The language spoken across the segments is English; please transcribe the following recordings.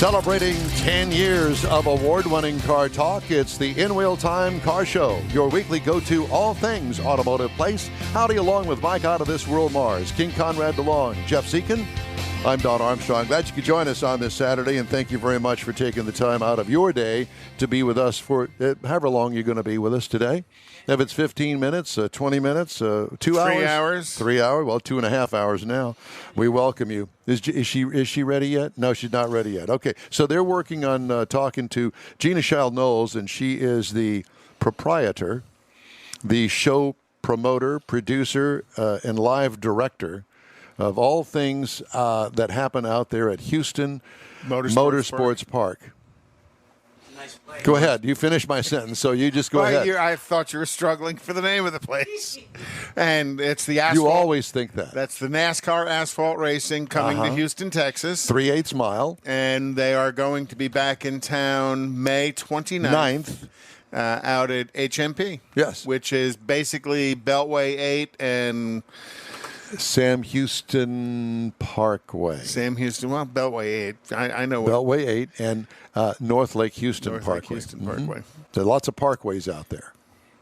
Celebrating 10 years of award-winning car talk, it's the In Wheel Time Car Show, your weekly go-to all things automotive place. Howdy, along with Mike Out of This World Mars, King Conrad DeLong, Jeff Seekin. I'm Don Armstrong. Glad you could join us on this Saturday, and thank you very much for taking the time out of your day to be with us for however long you're going to be with us today. If it's 15 minutes, 20 minutes, 2 hours. 3 hours. 3 hours, well, 2.5 hours now. We welcome you. Is she ready yet? No, she's not ready yet. Okay, so they're working on talking to Gina Schild Knowles, and she is the proprietor, the show promoter, producer, and live director of all things that happen out there at Houston Motorsports Park. Nice place. Go ahead. You finished my sentence, so you just go ahead. I thought you were struggling for the name of the place. And it's the asphalt. You always think that. That's the NASCAR asphalt racing coming to Houston, Texas. 3/8 mile. And they are going to be back in town May 29th. Out at HMP. Yes. Which is basically Beltway 8 and Sam Houston Parkway. Beltway 8. I know. Beltway 8 and North Lake Houston Parkway. There are lots of parkways out there.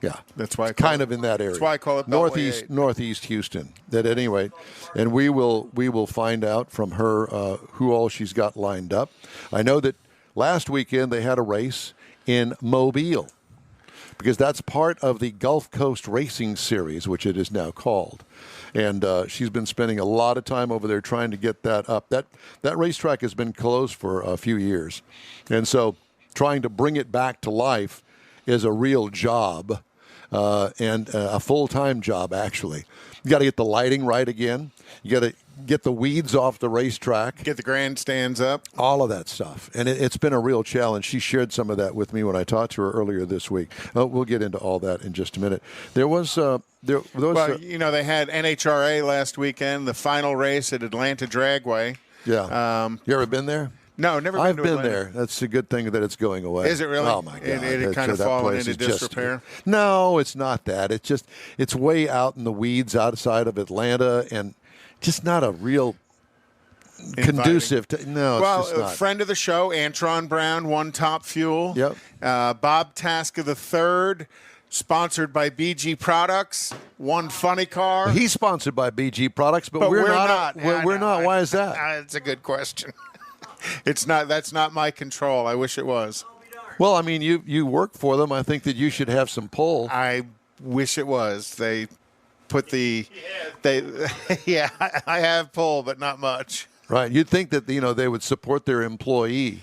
Yeah. That's why kind of in that area. That's why I call it Beltway 8. Northeast Houston. At any rate, and we will find out from her who all she's got lined up. I know that last weekend they had a race in Mobile, because that's part of the Gulf Coast Racing Series, which it is now called. And she's been spending a lot of time over there trying to get that up. That racetrack has been closed for a few years. And so trying to bring it back to life is a real job, and a full-time job, actually. You got to get the lighting right again. You got to get the weeds off the racetrack. Get the grandstands up. All of that stuff. And it's been a real challenge. She shared some of that with me when I talked to her earlier this week. We'll get into all that in just a minute. They had NHRA last weekend, the final race at Atlanta Dragway. Yeah. You ever been there? No, never been I've to been Atlanta. there. That's a good thing that it's going away. Is it really? Oh, my God. It kind of fallen into disrepair? No, it's not that. It's way out in the weeds outside of Atlanta, and just not a real conducive. It's just not. A friend of the show, Antron Brown, won Top Fuel. Yep. Bob Taska III, sponsored by BG Products, won Funny Car. He's sponsored by BG Products, but we're not. We're not. Why is that? It's a good question. It's not. That's not my control. I wish it was. Well, I mean, you work for them. I think that you should have some pull. I wish it was. They put yeah, I have pull, but not much. Right. You'd think that they would support their employee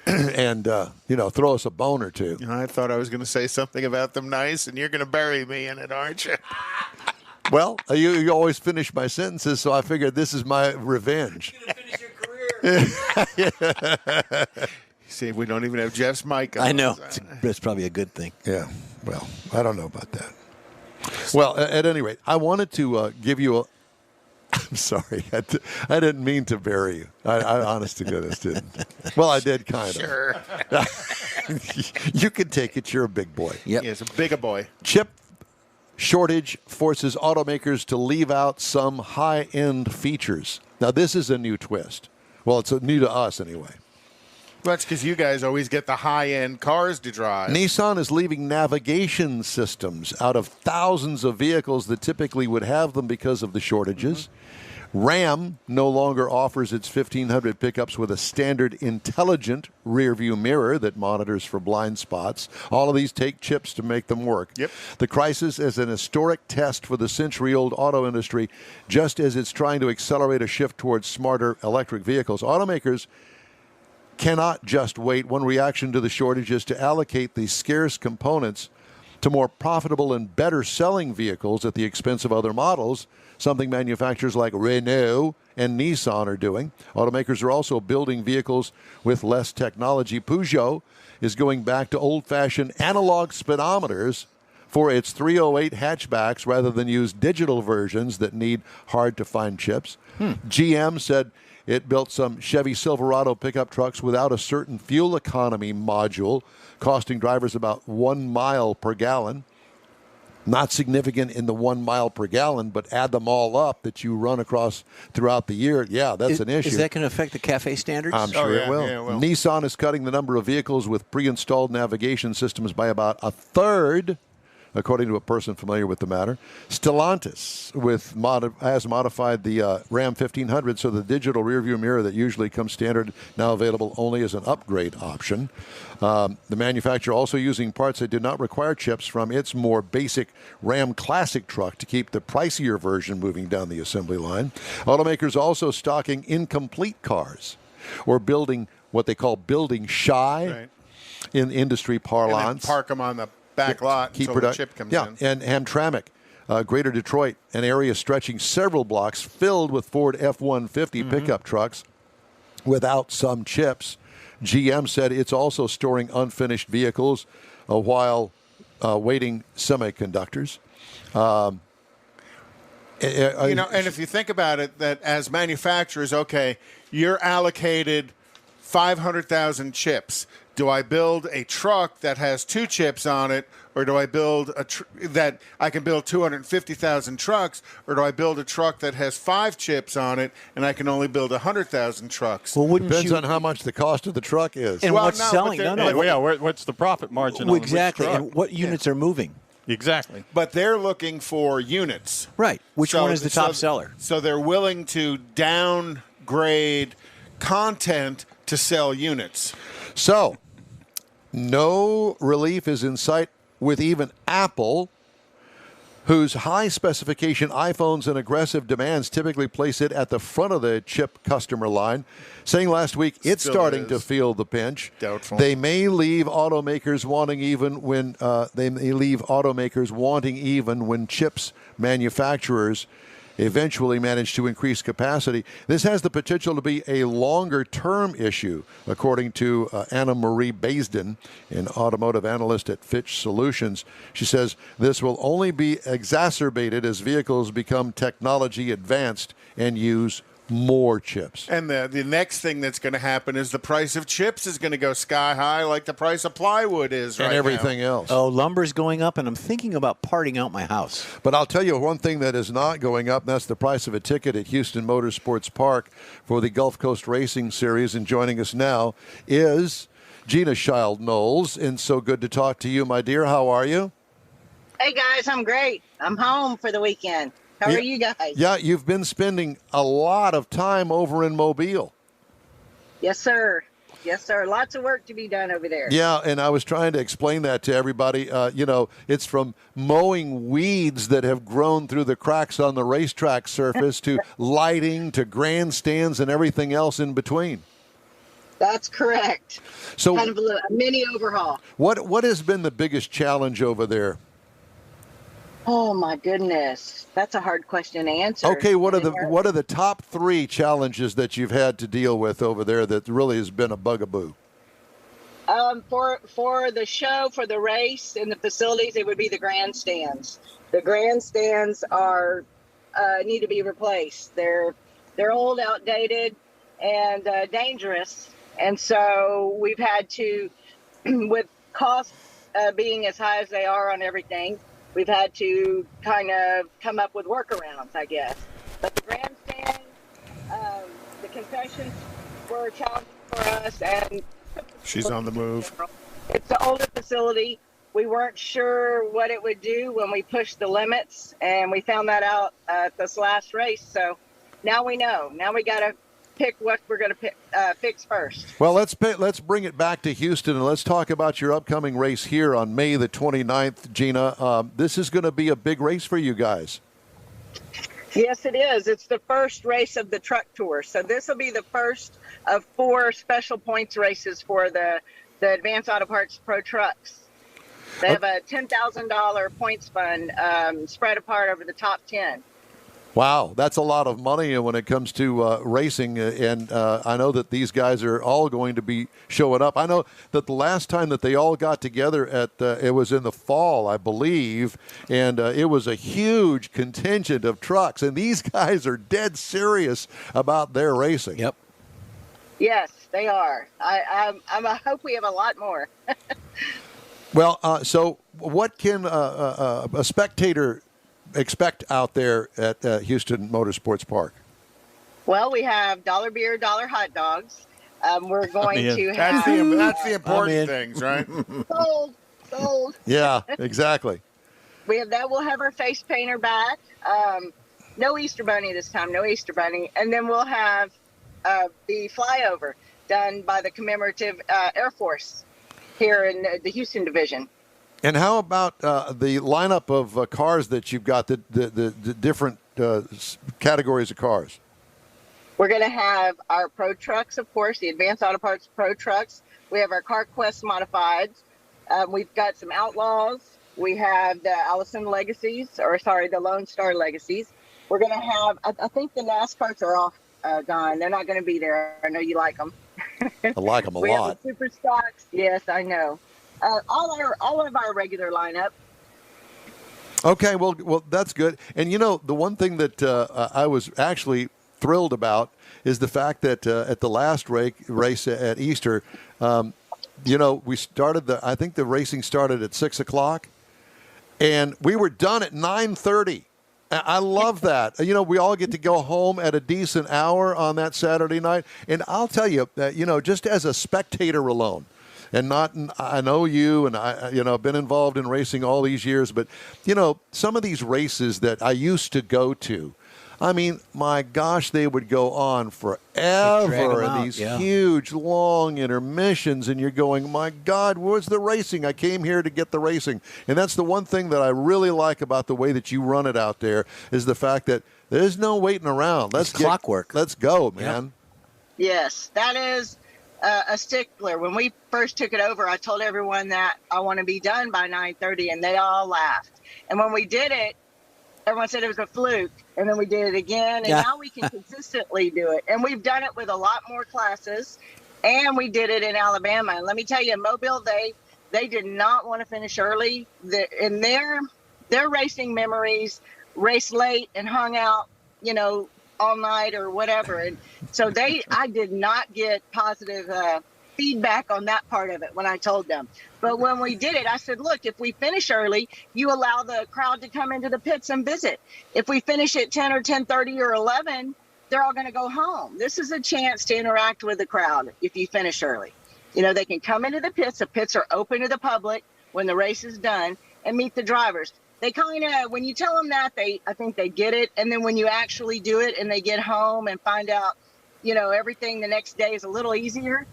and throw us a bone or two. I thought I was going to say something about them nice, and you're going to bury me in it, aren't you? Well, you always finish my sentences, so I figured this is my revenge. You're going to finish your career. See, we don't even have Jeff's mic on. I know. That's probably a good thing. Yeah. Well, I don't know about that. Well, at any rate, I wanted to give you a... I'm sorry. I didn't mean to bury you. I honest to goodness didn't. Well, I did kind of. Sure. You can take it. You're a big boy. Yep. Yes, a big boy. Chip shortage forces automakers to leave out some high-end features. Now, this is a new twist. Well, it's new to us anyway. Well, that's because you guys always get the high-end cars to drive. Nissan is leaving navigation systems out of thousands of vehicles that typically would have them because of the shortages. Ram no longer offers its 1,500 pickups with a standard intelligent rearview mirror that monitors for blind spots. All of these take chips to make them work. Yep. The crisis is an historic test for the century-old auto industry, just as it's trying to accelerate a shift towards smarter electric vehicles. Automakers cannot just wait. One reaction to the shortage is to allocate these scarce components to more profitable and better selling vehicles at the expense of other models, something manufacturers like Renault and Nissan are doing. Automakers are also building vehicles with less technology. Peugeot is going back to old-fashioned analog speedometers for its 308 hatchbacks rather than use digital versions that need hard-to-find chips. GM said it built some Chevy Silverado pickup trucks without a certain fuel economy module, costing drivers about 1 mile per gallon. not significant in the 1 mile per gallon, but add them all up that you run across throughout the year, yeah, that's an issue. Is that going to affect the CAFE standards? I'm sure yeah, it will. yeah, it will. Nissan is cutting the number of vehicles with pre-installed navigation systems by about a third, according to a person familiar with the matter. Stellantis has modified the Ram 1500, so the digital rearview mirror that usually comes standard now available only as an upgrade option. The manufacturer also using parts that did not require chips from its more basic Ram Classic truck to keep the pricier version moving down the assembly line. Automakers also stocking incomplete cars or building what they call building shy Right. in industry And then parlance. park them on the back lot until the chip comes in. And Hamtramck, Greater Detroit, an area stretching several blocks filled with Ford F-150 pickup trucks without some chips. GM said it's also storing unfinished vehicles while waiting semiconductors. And if you think about it, that as manufacturers, okay, you're allocated 500,000 chips. Do I build a truck that has 2 chips on it, or do I build that I can build 250,000 trucks, or do I build a truck that has 5 chips on it and I can only build 100,000 trucks? Well, wouldn't Depends you, on how much the cost of the truck is. and Well, what's no, but selling? they're- No, no. What's the profit margin on Exactly. which truck? And what units are moving? Exactly. But they're looking for units. Right. Which So- one is the top seller? So they're willing to downgrade content to sell units. So, no relief is in sight with even Apple, whose high specification iPhones and aggressive demands typically place it at the front of the chip customer line, saying last week it's Still starting is. to feel the pinch. Doubtful. They may leave automakers wanting even when chips manufacturers eventually manage to increase capacity. This has the potential to be a longer-term issue, according to Anna Marie Baisden, an automotive analyst at Fitch Solutions. She says this will only be exacerbated as vehicles become technology advanced and use more chips. And the next thing that's going to happen is the price of chips is going to go sky high like the price of plywood is right And everything now. else. Oh, lumber's going up, and I'm thinking about parting out my house. But I'll tell you one thing that is not going up, and that's the price of a ticket at Houston Motorsports Park for the Gulf Coast Racing Series. And joining us now is Gina Schild Knowles. And so good to talk to you, my dear. How are you? Hey guys, I'm great. I'm home for the weekend. How are you guys? Yeah, you've been spending a lot of time over in Mobile. Yes, sir. Yes, sir. Lots of work to be done over there. Yeah, and I was trying to explain that to everybody. It's from mowing weeds that have grown through the cracks on the racetrack surface to lighting to grandstands and everything else in between. That's correct. So Kind of a mini overhaul. what has been the biggest challenge over there? Oh my goodness, that's a hard question to answer. Okay, what are the top 3 challenges that you've had to deal with over there that really has been a bugaboo? For the show, for the race and the facilities, it would be the grandstands. The grandstands are need to be replaced. They're old, outdated, and dangerous. And so we've had to, with costs being as high as they are on everything, we've had to kind of come up with workarounds, I guess. But the grandstand, the concessions were challenging for us, and She's on the move. it's the older facility. We weren't sure what it would do when we pushed the limits, and we found that out at this last race. So now we know. Now we got to pick what we're going to fix first. Well, let's bring it back to Houston and let's talk about your upcoming race here on May the 29th, Gina. This is going to be a big race for you guys. Yes, it is. It's the first race of the truck tour. So this will be the first of 4 special points races for the Advanced Auto Parts Pro Trucks. They have a $10,000 points fund spread apart over the top 10. Wow, that's a lot of money when it comes to racing, and I know that these guys are all going to be showing up. I know that the last time that they all got together it was in the fall, I believe, and it was a huge contingent of trucks, and these guys are dead serious about their racing. Yep. Yes, they are. I hope we have a lot more. Well, so what can a spectator expect out there at Houston Motorsports Park? Well, we have dollar beer, dollar hot dogs. We're going in. to That's have the in. important things, right? sold. Yeah, exactly. We'll have our face painter back. No Easter Bunny this time, no Easter Bunny. And then we'll have the flyover done by the commemorative Air Force here in the Houston division. And how about the lineup of cars that you've got, the different categories of cars? We're going to have our Pro Trucks, of course, the Advanced Auto Parts Pro Trucks. We have our CarQuest Modifieds. We've got some Outlaws. We have the Allison Legacies, the Lone Star Legacies. We're going to have, I think the NASCARs are off, gone. They're not going to be there. I know you like them. I like them a we lot. have the Super Stocks. Yes, I know. All of our regular lineup. Okay, well, that's good. And the one thing that I was actually thrilled about is the fact that at the last race at Easter, we started I think the racing started at 6:00, and we were done at 9:30. I love that. We all get to go home at a decent hour on that Saturday night. And I'll tell you that, just as a spectator alone, and I know you, and I've been involved in racing all these years, but, some of these races that I used to go to, I mean, my gosh, they would go on forever, and these huge, long intermissions, and you're going, my God, where's the racing? I came here to get the racing. And that's the one thing that I really like about the way that you run it out there, is the fact that there's no waiting around. It's clockwork. Let's go, man. Yep. Yes, that is a stickler. When we first took it over, I told everyone that I want to be done by 9:30, and they all laughed. And when we did it, everyone said it was a fluke, and then we did it again, and now we can consistently do it. And we've done it with a lot more classes, and we did it in Alabama. And let me tell you, Mobile, they did not want to finish early. In their racing memories, raced late and hung out, all night or whatever. And so I did not get positive feedback on that part of it when I told them. But when we did it, I said, look, if we finish early, you allow the crowd to come into the pits and visit. If we finish at 10 or 10:30 or 11, they're all going to go home. This is a chance to interact with the crowd if you finish early. They can come into the pits. The pits are open to the public when the race is done, and meet the drivers. They kind of, when you tell them that, I think they get it. And then when you actually do it and they get home and find out, everything the next day is a little easier,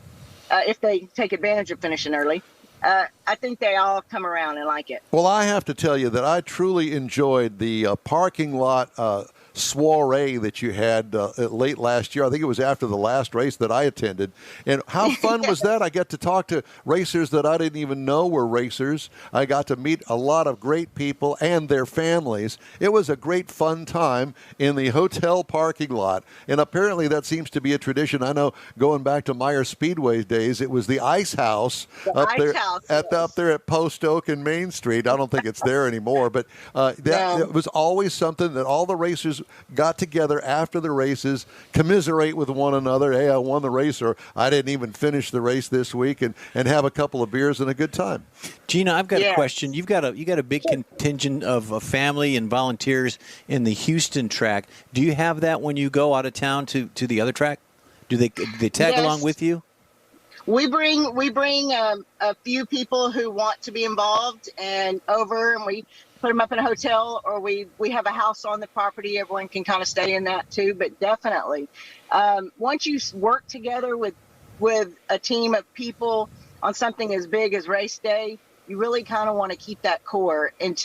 if they take advantage of finishing early. I think they all come around and like it. Well, I have to tell you that I truly enjoyed the parking lot soiree that you had late last year. I think it was after the last race that I attended. And how fun was that? I got to talk to racers that I didn't even know were racers. I got to meet a lot of great people and their families. It was a great fun time in the hotel parking lot. And apparently that seems to be a tradition. I know going back to Meyer Speedway days, it was the Ice House up there at Post Oak and Main Street. I don't think it's there anymore, but it was always something that all the racers got together after the races, commiserate with one another. Hey, I won the race, or I didn't even finish the race this week, and have a couple of beers and a good time. Gina, I've got a question. You got a big contingent of family and volunteers in the Houston track. Do you have that when you go out of town to the other track? Do they tag along with you? We bring a few people who want to be involved and we put them up in a hotel, or we have a house on the property. Everyone can kind of stay in that too. But definitely, once you work together with a team of people on something as big as race day, you really kind of want to keep that core and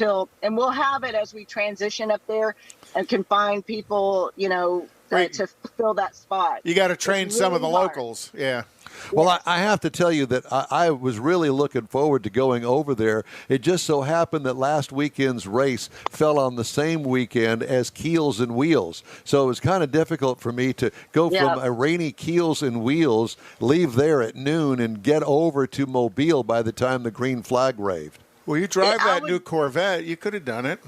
we'll have it as we transition up there and can find people, to fill that spot. You got to train some of the locals. Yeah. Well, I have to tell you that I was really looking forward to going over there. It just so happened that last weekend's race fell on the same weekend as Keels and Wheels. So it was kind of difficult for me to go from a rainy Keels and Wheels, leave there at noon, and get over to Mobile by the time the green flag waved. Well, you drive that new Corvette. You could have done it.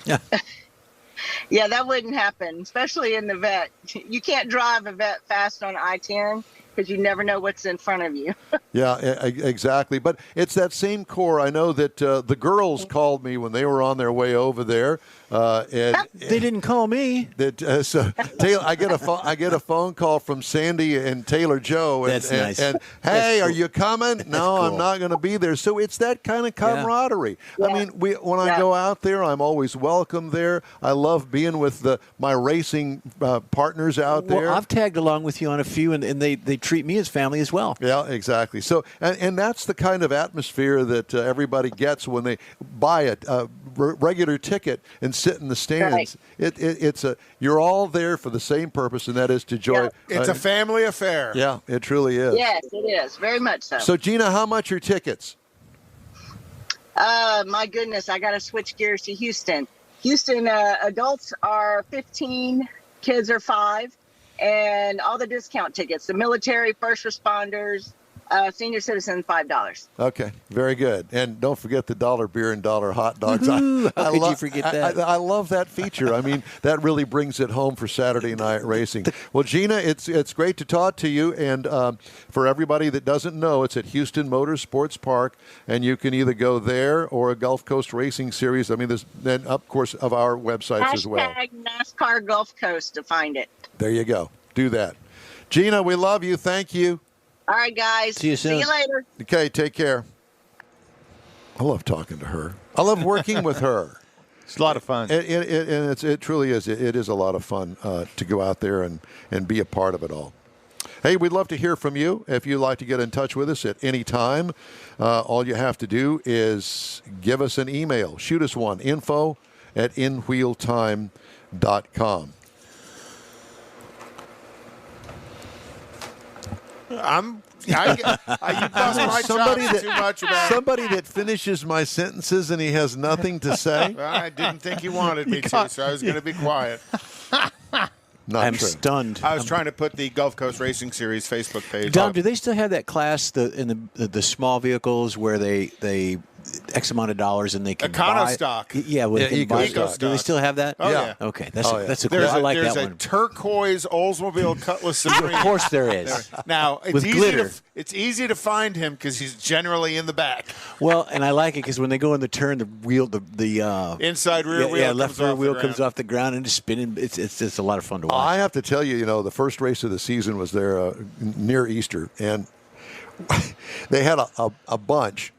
Yeah, that wouldn't happen, especially in the Vet. You can't drive a Vet fast on I-10. because you never know what's in front of you. Yeah, exactly. But it's that same core. I know that the girls called me when they were on their way over there. And They didn't call me. so Taylor, I get a phone call from Sandy and Taylor Joe. And, That's nice. And That's hey, cool. are you coming? No, I'm cool. not going to be there. So it's that kind of camaraderie. I mean, when I go out there, I'm always welcome there. I love being with my racing partners out there. Well, I've tagged along with you on a few, and they treat me as family as well. Yeah, exactly. So, and that's the kind of atmosphere that everybody gets when they buy a regular ticket and sit in the stands. Right. You're all there for the same purpose, and that is to enjoy. Yeah. It's a family affair. Yeah, it truly is. Yes, it is. Very much so. So, Gina, how much are tickets? My goodness, I got to switch gears to Houston. Houston, adults are 15, kids are 5, and all the discount tickets, the military, first responders, senior citizen, $5. Okay, very good. And don't forget the $1 beer and $1 hot dogs. Woo-hoo! How could you forget that? I love that feature. I mean, that really brings it home for Saturday night racing. Well, Gina, it's great to talk to you. And for everybody that doesn't know, it's at Houston Motorsports Park, and you can either go there or a Gulf Coast Racing Series. I mean, there's then, of course, of our websites as well. Hashtag NASCAR Gulf Coast to find it. There you go. Do that. Gina, we love you. Thank you. All right, guys. See you soon. See you later. Okay, take care. I love talking to her. I love working with her. It's a lot of fun. And it truly is. It is a lot of fun to go out there and be a part of it all. Hey, we'd love to hear from you. If you'd like to get in touch with us at any time, all you have to do is give us an email. Shoot us one, info@inwheeltime.com. You bust my chops too much about. Somebody that finishes my sentences and he has nothing to say. I didn't think he wanted me to, so I was going to be quiet. Not I'm true. stunned. I was trying to put the Gulf Coast Racing Series Facebook page Dom, up. do they still have that class in the small vehicles where they X amount of dollars and they can buy Econostock. Yeah, where they can buy Eco-stock. stuff. Do they still have that? Oh, yeah. Okay, that's Oh, yeah. that's a cool. There's I a, like there's that a one. turquoise Oldsmobile Cutlass Supreme. Of course there is. Now, it's With easy glitter. it's easy to find him because he's generally in the back. Well, and I like it because when they go in the turn, the wheel, the Inside rear wheel left comes rear off the wheel ground. comes off the ground and it's spinning. It's just a lot of fun to watch. I have to tell you, the first race of the season was there near Easter, and they had a bunch,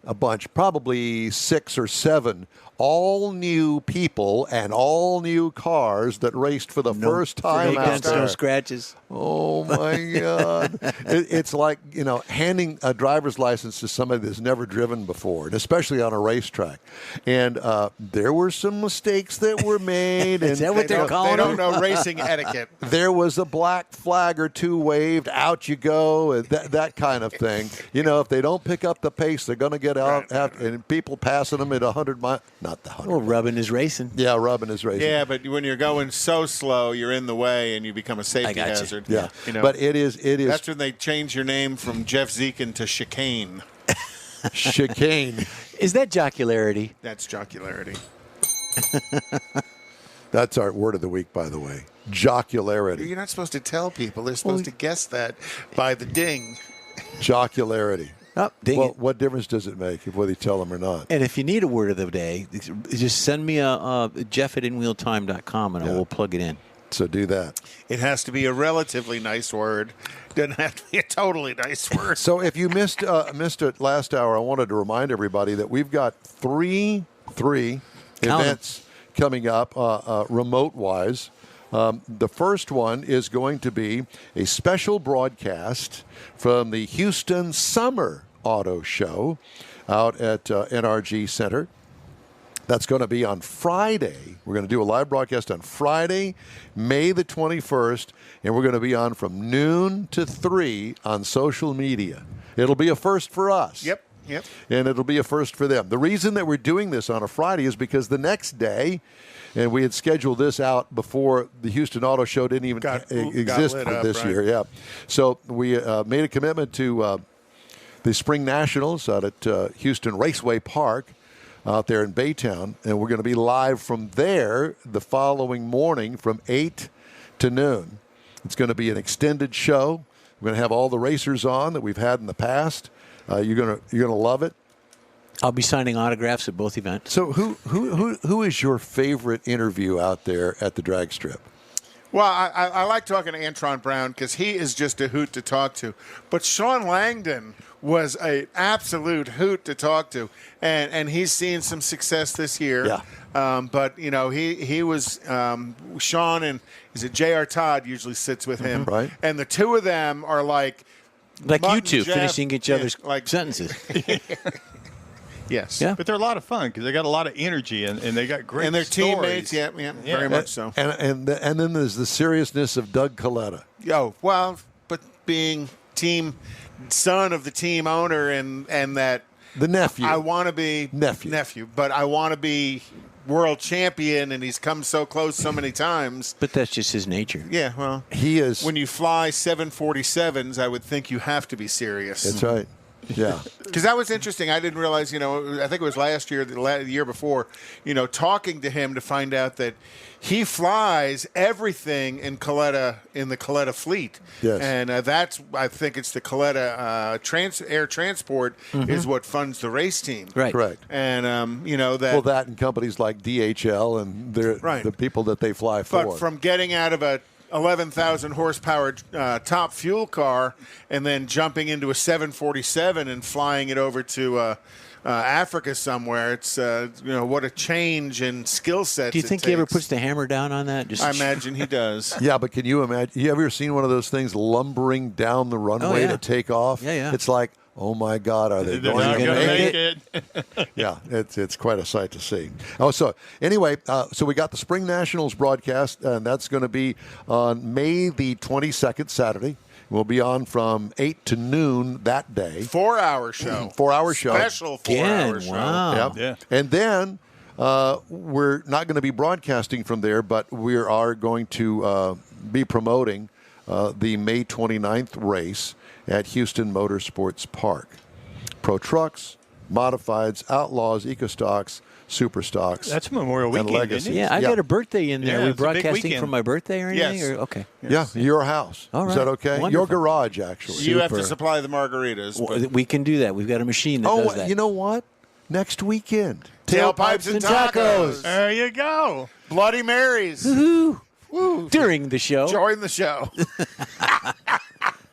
probably 6 or 7 all new people and all new cars that raced for the first time no out dents, no there. scratches. Oh my God! It's like handing a driver's license to somebody that's never driven before, and especially on a racetrack. And there were some mistakes that were made. Is and that what they're calling They don't them? know racing etiquette. there was a black flag or two waved. Out you go, and that kind of thing. If they don't pick up the pace, they're going to get out. And people passing them at 100 miles. Not the 100. Well, rubbing is racing. Yeah, rubbing is racing. Yeah, but when you're going so slow, you're in the way and you become a safety gotcha. hazard. Yeah, You know, but it is that's when they change your name from Jeff Zekin to Chicane. chicane. Is that jocularity? That's jocularity. That's our word of the week, by the way. Jocularity. You're not supposed to tell people. They're supposed to guess that by the ding. Jocularity. Oh, dang Well, it. what difference does it make whether you tell them or not? And if you need a word of the day, just send me a Jeff at inwheeltime.com and I will plug it in. So do that. It has to be a relatively nice word. Doesn't have to be a totally nice word. So if you missed it last hour, I wanted to remind everybody that we've got three events coming up remote-wise. The first one is going to be a special broadcast from the Houston Summer Auto Show out at NRG Center. That's going to be on Friday. We're going to do a live broadcast on Friday, May the 21st, and we're going to be on from noon to 3 on social media. It'll be a first for us. Yep. And it'll be a first for them. The reason that we're doing this on a Friday is because the next day, and we had scheduled this out before the Houston Auto Show didn't even exist lit for up, this right? year. Yeah. So we made a commitment to the Spring Nationals out at Houston Raceway Park out there in Baytown, and we're going to be live from there the following morning from 8 to noon. It's going to be an extended show. We're going to have all the racers on that we've had in the past. You're gonna love it. I'll be signing autographs at both events. So who is your favorite interview out there at the drag strip? Well, I like talking to Antron Brown because he is just a hoot to talk to. But Sean Langdon was an absolute hoot to talk to, and he's seen some success this year. Yeah. But he was Sean and is it J.R. Todd usually sits with him, right? And the two of them are like you Mutt two and Jeff, finishing each other's like sentences. Yes. Yeah. But they're a lot of fun because they got a lot of energy and they got great And their stories. teammates, yeah, very much so. And then there's the seriousness of Doug Coletta. Well, but being son of the team owner and that The nephew. I want to be Nephew. but I want to be world champion, and he's come so close so many times. But that's just his nature. Yeah, well, He is. when you fly 747s, I would think you have to be serious. That's right. Yeah. Because that was interesting. I didn't realize, I think it was last year, the year before, talking to him to find out that he flies everything in the Coletta fleet. Yes. And I think it's the Coletta air transport is what funds the race team. Right. Correct. And, that and companies like DHL and the people that they fly for. But from getting out of a 11,000 horsepower top fuel car and then jumping into a 747 and flying it over to Africa somewhere, it's what a change in skill set. Do you think he ever puts the hammer down on that? I imagine he does. Yeah, but can you imagine? You ever seen one of those things lumbering down the runway to take off? Yeah. It's like, oh my God, are they They're going not to going to make make it? it. Yeah, it's quite a sight to see. Oh, so anyway, so we got the Spring Nationals broadcast, and that's going to be on May the 22nd, Saturday. We'll be on from 8 to noon that day. 4-hour show. 4-hour show. Special 4-hour show. Wow. Yep. Yeah. And then we're not going to be broadcasting from there, but we are going to be promoting the May 29th race at Houston Motorsports Park. Pro trucks, modifieds, outlaws, eco-stocks, super stocks. That's Memorial and Weekend, legacies. isn't it? Yeah, I got a birthday in there. Yeah, Are we it's a big broadcasting weekend. from my birthday or anything? Yes. Or, okay. Yeah, your house. All Is right. that okay? Wonderful. Your garage, actually. You have to Super. supply the margaritas. but We can do that. We've got a machine that does that. You know what? Next weekend. Tailpipes and tacos. There you go. Bloody Marys. During the show. Join the show.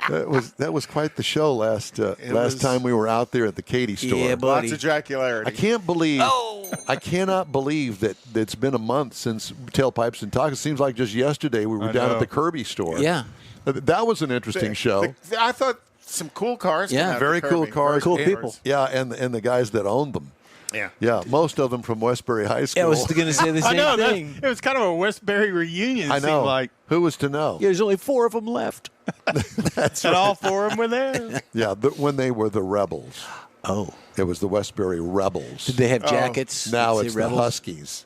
That was quite the show last time we were out there at the Katy store. Yeah, buddy. Lots of ejacularity. I cannot believe that it's been a month since Tailpipes and Tacos. It seems like just yesterday we were down know. at the Kirby store. Yeah. That was an interesting show. I thought some cool cars. came Yeah. out of Very the cool Kirby. cars. Cool And- people. Yeah, and the guys that owned them. Yeah. Yeah, most of them from Westbury High School. Yeah, I was going to say the I same know. thing. It was kind of a Westbury reunion, it I know. seemed like. Who was to know? Yeah, there's only 4 of them left. That's And right. all 4 of them were there. Yeah, when they were the Rebels. Oh. It was the Westbury Rebels. Did they have jackets? Now that it's say the Rebels? Huskies.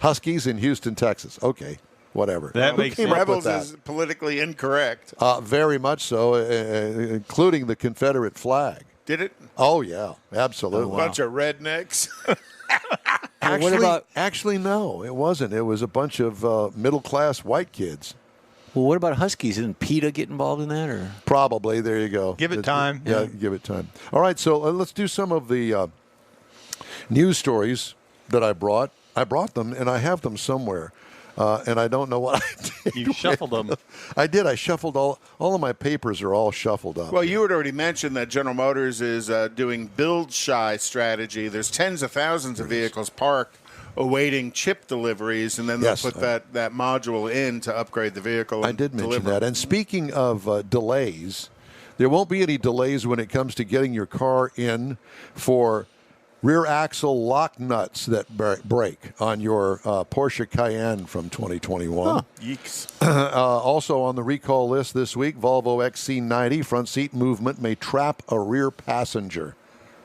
Huskies in Houston, Texas. Okay, whatever. That Who makes came sense. up with Rebels that? is politically incorrect. Very much so, including the Confederate flag. Did it? Oh, yeah, absolutely. Bunch of rednecks. Actually, no, it wasn't. It was a bunch of middle-class white kids. Well, what about Huskies? Didn't PETA get involved in that? Or Probably. There you go. Give it time. Yeah, give it time. All right, so let's do some of the news stories that I brought. I brought them, and I have them somewhere. And I don't know what I did. You shuffled them. I did. I shuffled all of my papers are all shuffled up. Well, you had already mentioned that General Motors is doing build-shy strategy. There's tens of thousands of vehicles parked awaiting chip deliveries, and then they'll Yes. put that module in to upgrade the vehicle. I and did mention deliver. that. And speaking of delays, there won't be any delays when it comes to getting your car in for rear axle lock nuts that break on your Porsche Cayenne from 2021. Yeeks. Also on the recall list this week, Volvo XC90 front seat movement may trap a rear passenger.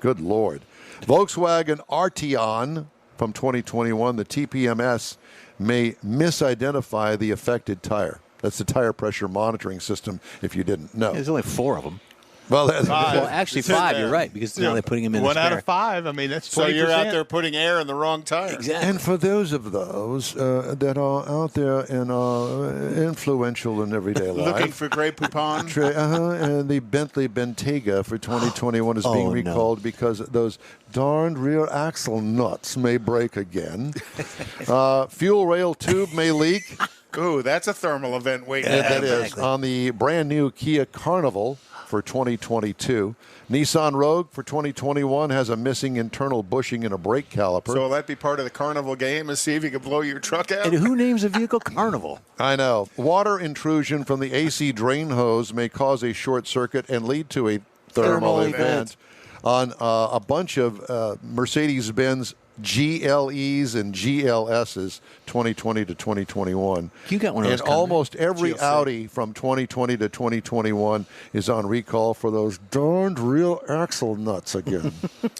Good Lord. Volkswagen Arteon from 2021, the TPMS may misidentify the affected tire. That's the tire pressure monitoring system, if you didn't know. there's only 4 of them. Well, that's Five. Well, actually 5. You're right, because now they're putting them in the 1 out spare. of 5. I mean, that's 20%. So you're out there putting air in the wrong tire. Exactly. And for those of those that are out there and are influential in everyday life, Looking for Grey Poupon. and the Bentley Bentayga for 2021 is being no. recalled because those darned rear axle nuts may break again. Fuel rail tube may leak. Ooh, that's a thermal event waiting. And to that happen. is on the brand new Kia Carnival for 2022. Nissan Rogue for 2021 has a missing internal bushing and a brake caliper. So will that be part of the carnival game? Is see if you can blow your truck out? And who names a vehicle Carnival? I know. Water intrusion from the AC drain hose may cause a short circuit and lead to a thermal event on a bunch of Mercedes-Benz GLEs and GLSs 2020 to 2021. You got one of those And coming. almost every GLC. Audi from 2020 to 2021 is on recall for those darned real axle nuts again.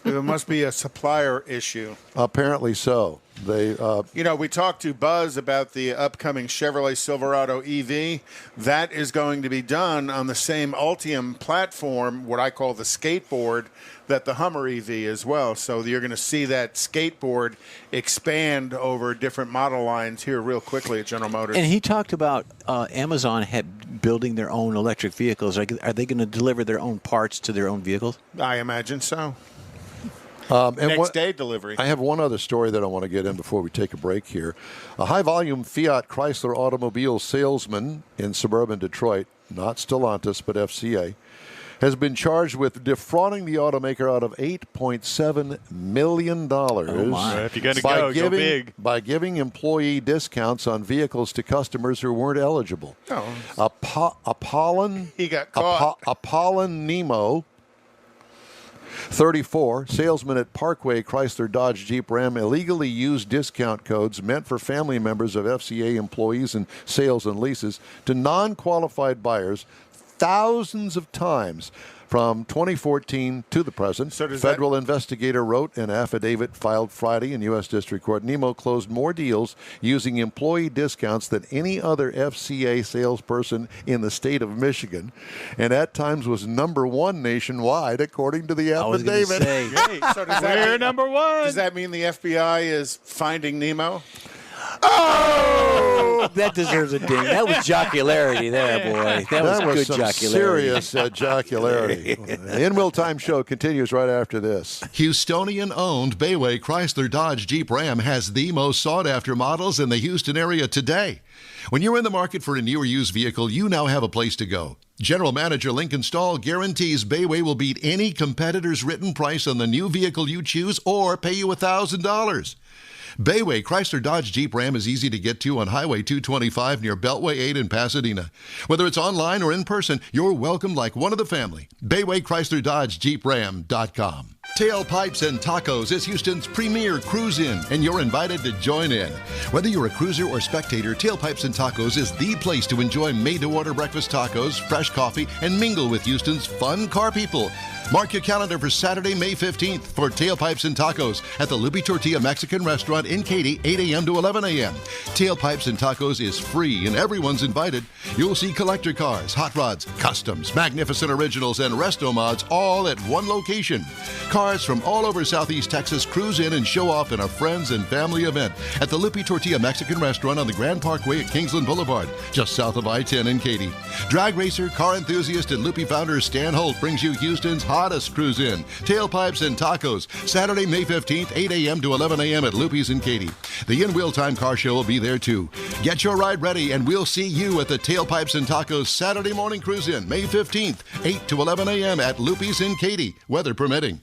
It must be a supplier issue. Apparently so. They You know, we talked to Buzz about the upcoming Chevrolet Silverado EV. That is going to be done on the same Ultium platform, what I call the skateboard, that the Hummer EV as well. So you're going to see that skateboard expand over different model lines here real quickly at General Motors. And he talked about Amazon building their own electric vehicles. Are they going to deliver their own parts to their own vehicles? I imagine so. and Next day delivery. I have one other story that I want to get in before we take a break here. A high-volume Fiat Chrysler automobile salesman in suburban Detroit, not Stellantis but FCA, has been charged with defrauding the automaker out of $8.7 million If you're going to go big. by giving employee discounts on vehicles to customers who weren't eligible. Oh. Apollon, He got caught. Apollon Nemo, 34, salesman at Parkway Chrysler Dodge Jeep Ram, illegally used discount codes meant for family members of FCA employees in sales and leases to non-qualified buyers thousands of times from 2014 to the present. So does Federal investigator wrote an affidavit filed Friday in U.S. District Court. Nemo closed more deals using employee discounts than any other FCA salesperson in the state of Michigan, and at times was number one nationwide, according to the I was going to affidavit. say. So does that We're mean, number 1. does that mean the FBI is finding Nemo? Oh! That deserves a ding. That was jocularity there, boy. That was good some jocularity. serious jocularity. The In-Wheel Time Show continues right after this. Houstonian-owned Bayway Chrysler Dodge Jeep Ram has the most sought-after models in the Houston area today. When you're in the market for a new or used vehicle, you now have a place to go. General Manager Lincoln Stahl guarantees Bayway will beat any competitor's written price on the new vehicle you choose or pay you $1,000. Bayway Chrysler Dodge Jeep Ram is easy to get to on Highway 225 near Beltway 8 in Pasadena. Whether it's online or in person, you're welcome like one of the family. Bayway Chrysler Dodge Jeep Ram.com. Tailpipes and Tacos is Houston's premier cruise-in, and you're invited to join in. Whether you're a cruiser or spectator, Tailpipes and Tacos is the place to enjoy made-to-order breakfast tacos, fresh coffee, and mingle with Houston's fun car people. Mark your calendar for Saturday, May 15th for Tailpipes and Tacos at the Lupi Tortilla Mexican Restaurant in Katy, 8 a.m. to 11 a.m. Tailpipes and Tacos is free and everyone's invited. You'll see collector cars, hot rods, customs, magnificent originals, and resto mods all at one location. Cars from all over Southeast Texas cruise in and show off in a friends and family event at the Lupi Tortilla Mexican Restaurant on the Grand Parkway at Kingsland Boulevard, just south of I-10 in Katy. Drag racer, car enthusiast, and Lupi founder Stan Holt brings you Houston's hottest cruise in, Tailpipes and Tacos, Saturday, May 15th, 8 a.m. to 11 a.m. at Lupi's in Katy. The In-Wheel Time Car Show will be there too. Get your ride ready, and we'll see you at the Tailpipes and Tacos Saturday morning cruise in, May 15th, 8 to 11 a.m. at Lupi's in Katy, weather permitting.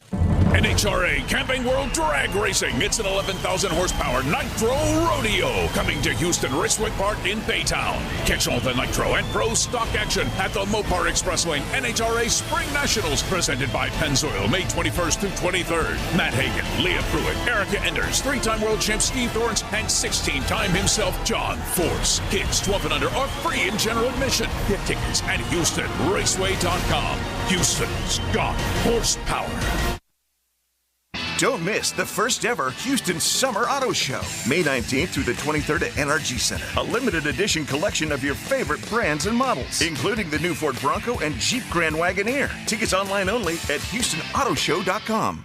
NHRA Camping World Drag Racing. It's an 11,000 horsepower Nitro Rodeo coming to Houston Raceway Park in Baytown. Catch all the Nitro and Pro stock action at the Mopar Expressway NHRA Spring Nationals presented by Pennzoil May 21st through 23rd. Matt Hagan, Leah Pruitt, Erica Enders, 3-time world champ Steve Thorns, and 16-time himself John Force. Kids 12 and under are free in general admission. Get tickets at HoustonRaceway.com. Houston's got horsepower. Don't miss the first ever Houston Summer Auto Show, May 19th through the 23rd at NRG Center. A limited edition collection of your favorite brands and models, including the new Ford Bronco and Jeep Grand Wagoneer. Tickets online only at HoustonAutoShow.com.